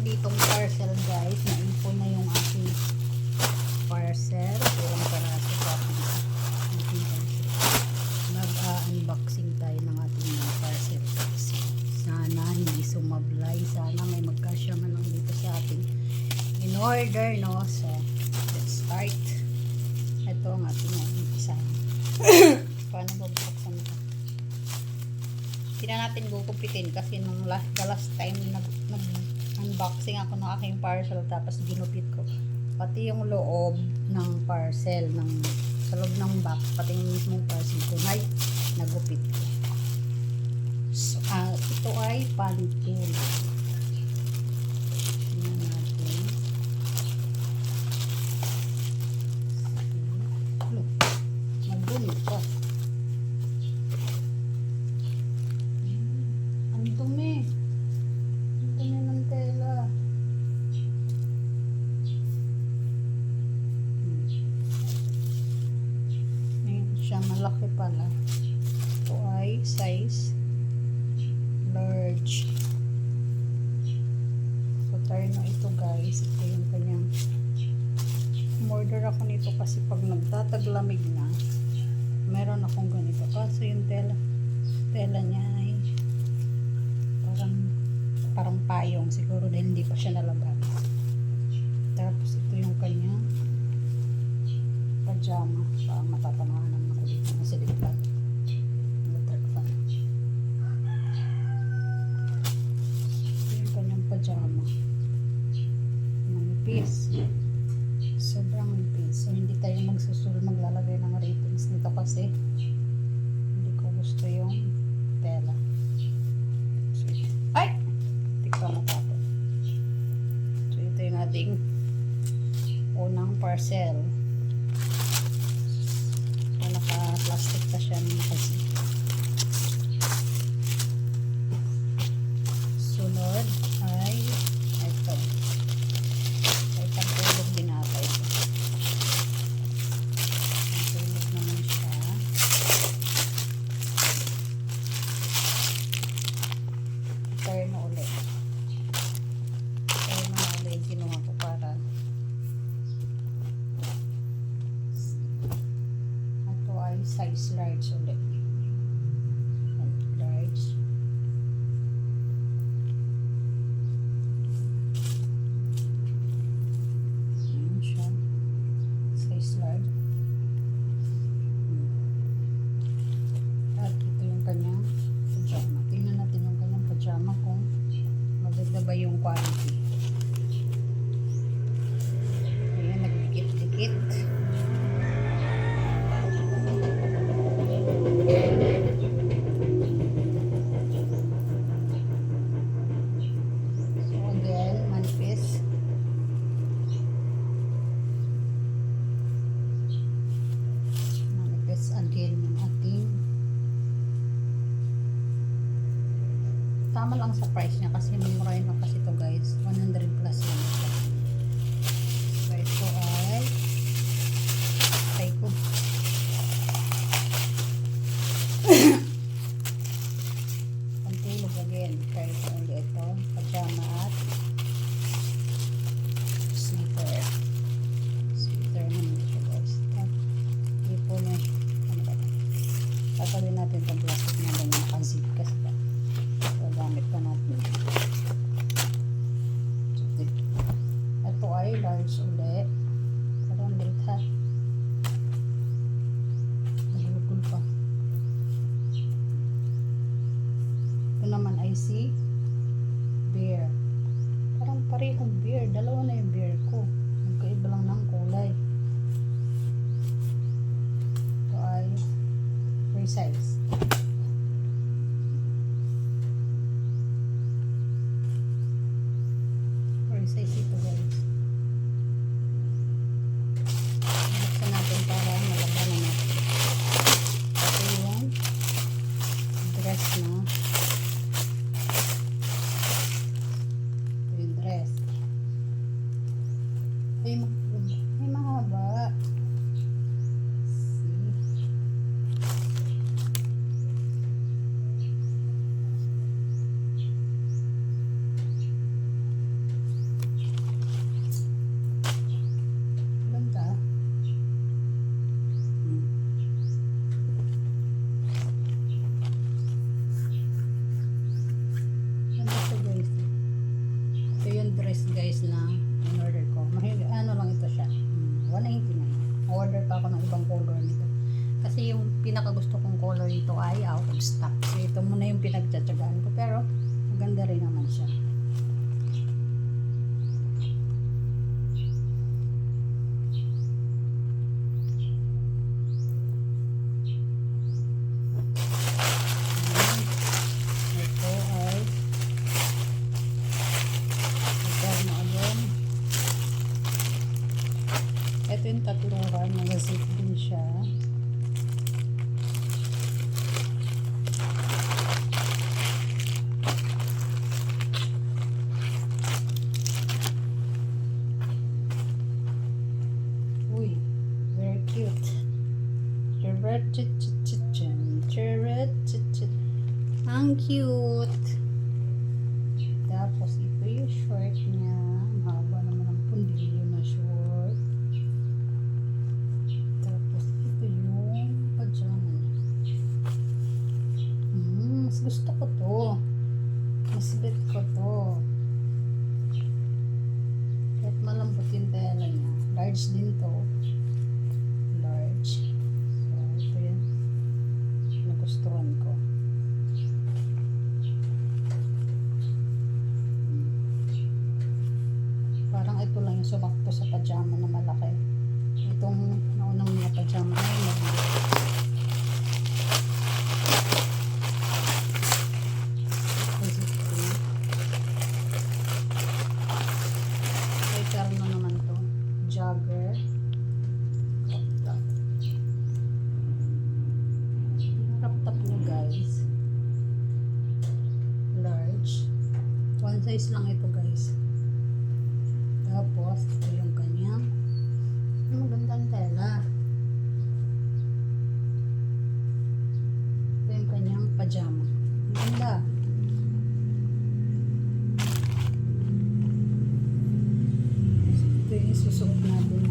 ditong parcel guys. Naipon na yung aking parcel. Ilang paraso sa aking parcel. Mag-unboxing tayo ng ating mga parcel. Sana hindi sumablay. Sana may magkasya man lang dito sa ating in order, no? So, let's start. Ito ang ating umpisa. Paano babuksan ito? Hindi na natin gugupitin kasi nung the last time nag-unboxing ako ng aking parcel tapos ginupit ko. Pati yung loob ng parcel, sa loob ng box, pati yung mismong parcel ko na nagupit ko. So, ito ay pantul. Tingnan natin. Magbunit pa. Ang dumi. Ang dumi ng tela. Ayan siya, malaki pala. Ito ay size large. So, tayo na ito guys. Ito yung kanyang order ako nito kasi pag nagtataglamig na meron akong ganito. Kaso yung tela niya ay parang payong. Siguro dahil hindi ko siya nalaban. Tapos ito yung kanyang pajama. Matatamaan naman ako dito ng silikpan. Pajama. Manipis. Sobrang manipis. So, hindi tayo maglalagay ng ratings nito kasi hindi ko gusto yung tela. So, ay! Tikpa matapon. So, ito yung ating unang parcel. So, naka-plastic pa siya kasi. Sunod ay ito. Ay pantulog din ata ito. Pantulog naman siya. Turn ulit. Turn na ulit yung kinuha ko para ito ay size large ulit. Large. Large. At ito yung kanyang pajama. Tingnan natin yung kanyang pajama kung maganda ba yung quality. Ayan, nagdikit-dikit. So again, manifest. Again yung ating tama lang sa price niya kasi mura na kasi ito guys, 100 plus lang ito. So ito ay try ko pantulog again, try ko ulit ito pajama at sweater naman ito guys. Ipo niya tatawin natin itong plastic na ganyan nakazip kasi so gamit pa natin color nito. Kasi yung pinakagusto kong color nito ay out of stock. So ito muna yung pinagtsatsagaan ko. Pero maganda rin naman siya. Ito ay ito yung tatluhan, nag-zip din siya. Uy, very cute. Ang cute. Tapos ito yung short niya. Mahaba naman ang pundilyo na short. Tapos ito yung pajama niya. Mas gusto ko to. Mas bet ko to. Kahit malambot yung tela niya. Large din to. Large. So ito yun. Nagustuhan ko. Parang ito lang yung sumakto sa pajama na malaki. Itong naunang mga pajama ay maliit. Ay, karno naman to. Jogger. Crop top. Crop top nyo guys. Large. One size lang ito guys. Tapos, ito yung kanyang magandang tela. Ito yung kanyang pajama. Maganda. Ito yung susuot natin